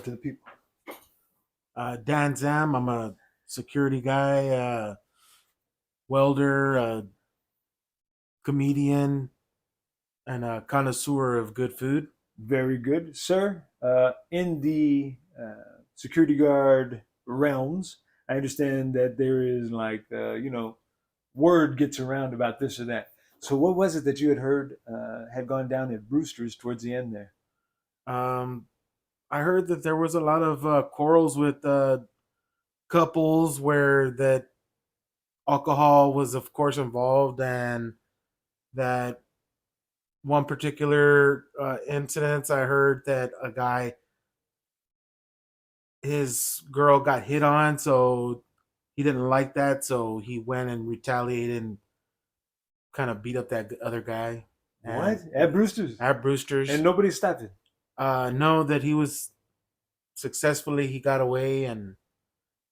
To the people. Dan Zam. I'm a security guy, welder, comedian, and a connoisseur of good food. Very good, sir. In the security guard realms, I understand that there is word gets around about this or that. So, what was it that you had heard had gone down at Brewster's towards the end there? Um, I heard that there was a lot of quarrels with couples where that alcohol was, of course, involved, and that one particular incident, I heard that a guy, his girl got hit on, so he didn't like that, so he went and retaliated and kind of beat up that other guy. What And at Brewster's? at And Brewster's, nobody stopped it. know that he was successfully, he got away and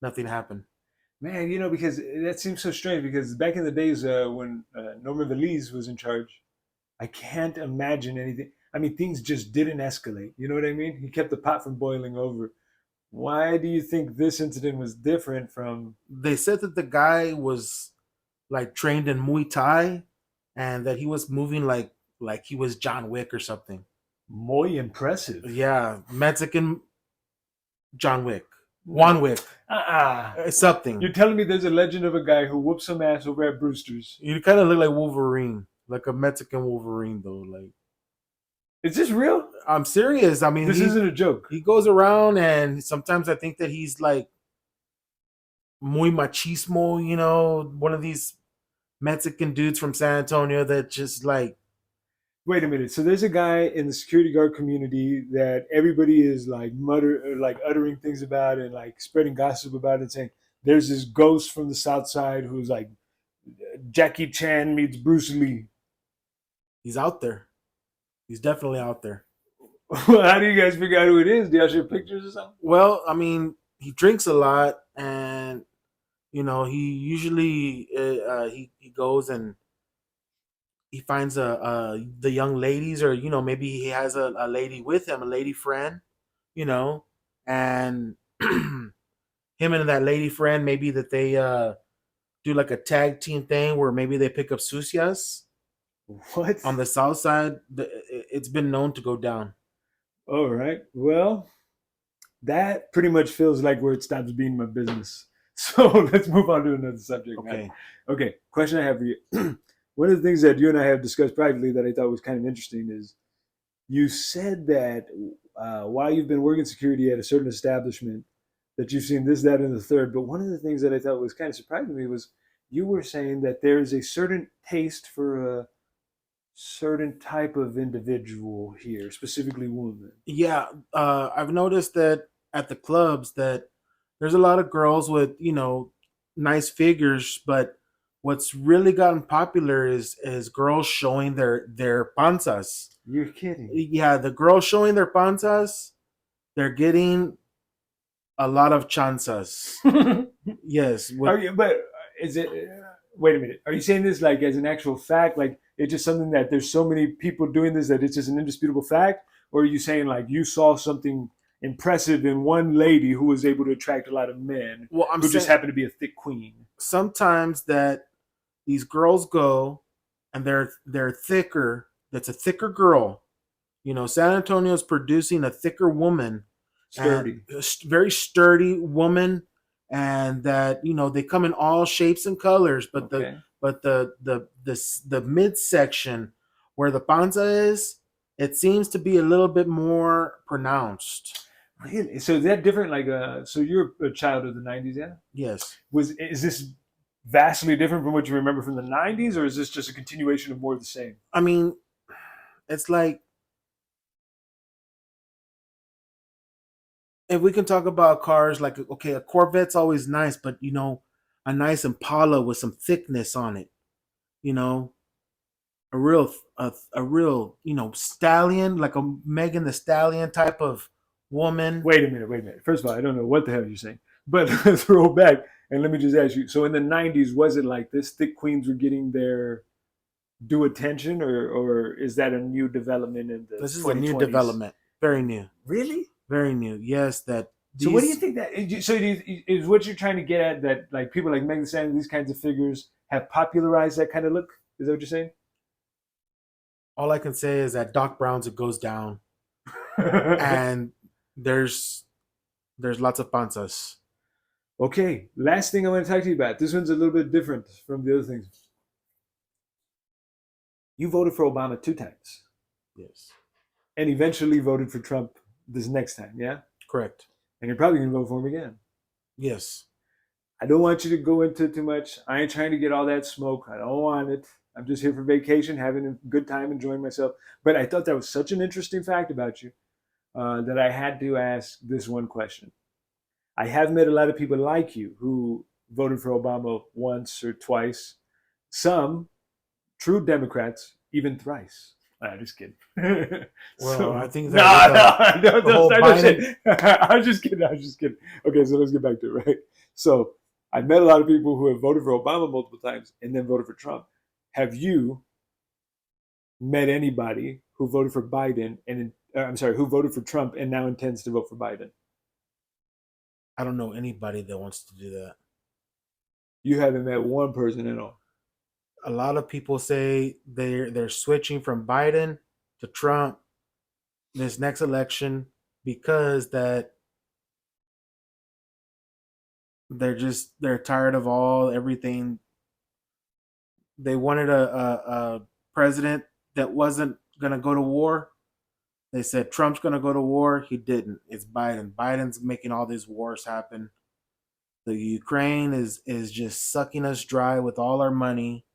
nothing happened. Man, because that seems so strange. Because back in the days when Norman Valise was in charge, I can't imagine anything. I mean, things just didn't escalate. You know what I mean? He kept the pot from boiling over. Why do you think this incident was different from They said that the guy was like trained in Muay Thai and that he was moving like he was John Wick or something. Muy impressive? Yeah, Mexican John Wick, Juan Wick, Uh-uh. something. You're telling me there's a legend of a guy who whooped some ass over at Brewster's. You kind of look like Wolverine, like a Mexican Wolverine, though. Like, Is this real? I'm serious. I mean, This isn't a joke. he goes around, and sometimes I think that he's like muy machismo, one of these Mexican dudes from San Antonio that just like, Wait a minute. So there's a guy in the security guard community that everybody is like uttering things about and like spreading gossip about and saying there's this ghost from the South Side who's like Jackie Chan meets Bruce Lee. he's out there. He's definitely out there. How do you guys figure out who it is? Do y'all share pictures or something? Well, I mean, he drinks a lot, and he usually he goes and he finds the young ladies, or maybe he has a lady with him, a lady friend, you know, and him and that lady friend, maybe that they do like a tag team thing where maybe they pick up sucias What? on the south side. It's been known to go down. All right. Well, that pretty much feels like where it stops being my business. So let's move on to another subject, man. Okay. Okay, question I have for you. One of the things that you and I have discussed privately that I thought was kind of interesting is you said that while you've been working security at a certain establishment, that you've seen this, that, and the third. But one of the things that I thought was kind of surprising to me was you were saying that there is a certain taste for a certain type of individual here, specifically women. Yeah, I've noticed that at the clubs that there's a lot of girls with nice figures, but what's really gotten popular is girls showing their panzas. You're kidding. Yeah, the girls showing their panzas, they're getting a lot of chances. Yes, Are you? But is it? Wait a minute. Are you saying this like as an actual fact? Like it's just something that there's so many people doing this that it's just an indisputable fact? Or are you saying like you saw something impressive in one lady who was able to attract a lot of men well, I'm who just saying happened to be a thick queen? sometimes that these girls go and they're thicker. That's a thicker girl. San Antonio is producing a thicker woman, and Sturdy. very sturdy woman, and that they come in all shapes and colors. But Okay. the midsection where the panza is, it seems to be a little bit more pronounced. Really? So is that different? Like, so you're a child of the '90s, yeah? Yes, Is this vastly different from what you remember from the '90s, or is this just a continuation of more of the same? I mean, it's like, if we can talk about cars, like, okay, a Corvette's always nice, but a nice Impala with some thickness on it, you know, a real stallion, like a Megan the Stallion type of woman. Wait a minute, wait a minute. First of all, I don't know what the hell you're saying, but let's roll back and let me just ask you. So in the '90s, was it like this? Thick queens were getting their due attention, or is that a new development in the This is a new 2020s? development, very new. Really? Very new. Yes, that So what do you these think that? So is what you're trying to get at that like people like Megan Thee Stallion, these kinds of figures have popularized that kind of look? Is that what you're saying? all I can say is that Doc Brown's it goes down, and there's there's lots of panzas. Okay, last thing I want to talk to you about. This one's a little bit different from the other things. You voted for Obama 2 times Yes, and eventually voted for Trump this next time, yeah? correct. And you're probably going to vote for him again. Yes, I don't want you to go into too much. I ain't trying to get all that smoke. I don't want it. I'm just here for vacation, having a good time, enjoying myself. But I thought that was such an interesting fact about you that I had to ask this one question. I have met a lot of people like you who voted for Obama once or twice. Some true Democrats, even thrice. Just kidding. well, I think that with No, don't the whole start that Biden, shit. I was just kidding. I was just kidding. Okay, so let's get back to it, right? So I've met a lot of people who have voted for Obama multiple times and then voted for Trump. Have you met anybody who voted for Biden and I'm sorry, who voted for Trump and now intends to vote for Biden? I don't know anybody that wants to do that. You haven't met one person at all. A lot of people say they're switching from Biden to Trump this next election because that they're tired of all everything. They wanted a president that wasn't gonna go to war. They said Trump's gonna go to war. He didn't. It's Biden. Biden's making all these wars happen. The Ukraine is just sucking us dry with all our money.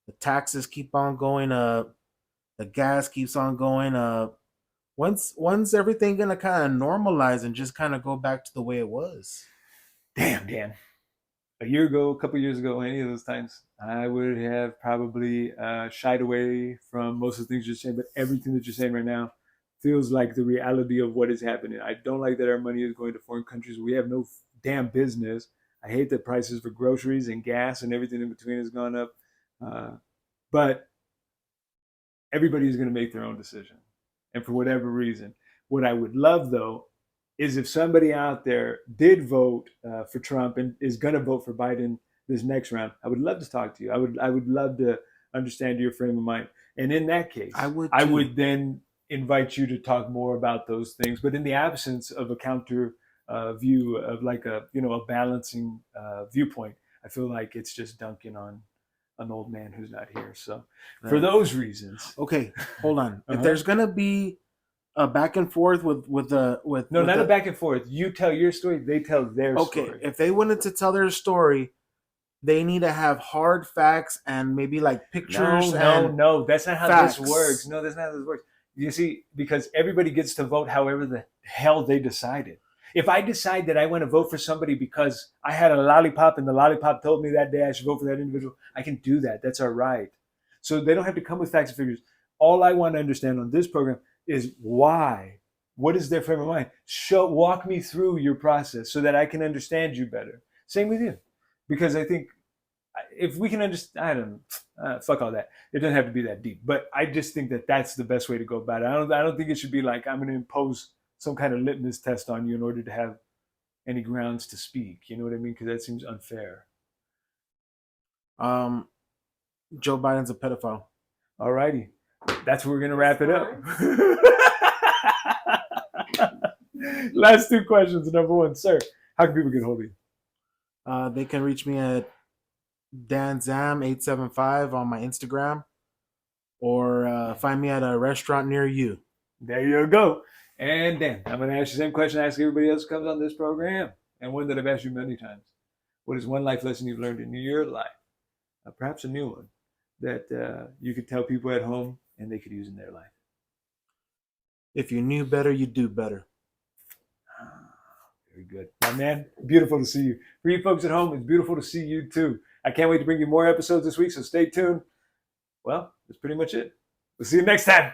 The taxes keep on going up. The gas keeps on going up. When's everything gonna kind of normalize and just kind of go back to the way it was? Damn, Dan. A year ago, a couple years ago, any of those times, I would have probably shied away from most of the things you're saying. But everything that you're saying right now feels like the reality of what is happening. I don't like that our money is going to foreign countries. We have no damn business. I hate that prices for groceries and gas and everything in between has gone up. Uh, but everybody is going to make their own decision. And for whatever reason, what I would love though is if somebody out there did vote for Trump and is going to vote for Biden this next round, I would love to talk to you. I would love to understand your frame of mind. And in that case, I would I too. would then invite you to talk more about those things. But in the absence of a counter view of like a balancing viewpoint, I feel like it's just dunking on an old man who's not here. So for Right. those reasons, Okay, hold on. If uh-huh. there's gonna be a back and forth with the No, with not a the back and forth. You tell your story, they tell their okay, story. if they wanted to tell their story, they need to have hard facts and maybe like No, pictures no, and no. That's not how this works. facts. No, that's not how this works. You see, because everybody gets to vote however the hell they decided. If I decide that I want to vote for somebody because I had a lollipop and the lollipop told me that day I should vote for that individual, I can do that. That's all right. So they don't have to come with facts and figures. All I want to understand on this program is why. What is their frame of mind? Walk me through your process so that I can understand you better. Same with you, because I think if we can understand, I don't fuck all that. It doesn't have to be that deep, but I just think that that's the best way to go about it. I don't think it should be like I'm going to impose some kind of litmus test on you in order to have any grounds to speak. You know what I mean? Because that seems unfair. Um, Joe Biden's a pedophile. All righty, that's where we're going to wrap it up. Last 2 questions. Number one, sir, how can people get hold of you? They can reach me at danzam875 on my Instagram or find me at a restaurant near you. There you go. And Dan, I'm going to ask you the same question I ask everybody else who comes on this program, and one that I've asked you many times. What is one life lesson you've learned in your life, perhaps a new one, that you could tell people at home and they could use in their life? If you knew better, you'd do better. Very good. My man, beautiful to see you. For you folks at home, it's beautiful to see you too. I can't wait to bring you more episodes this week, so stay tuned. Well, that's pretty much it. We'll see you next time.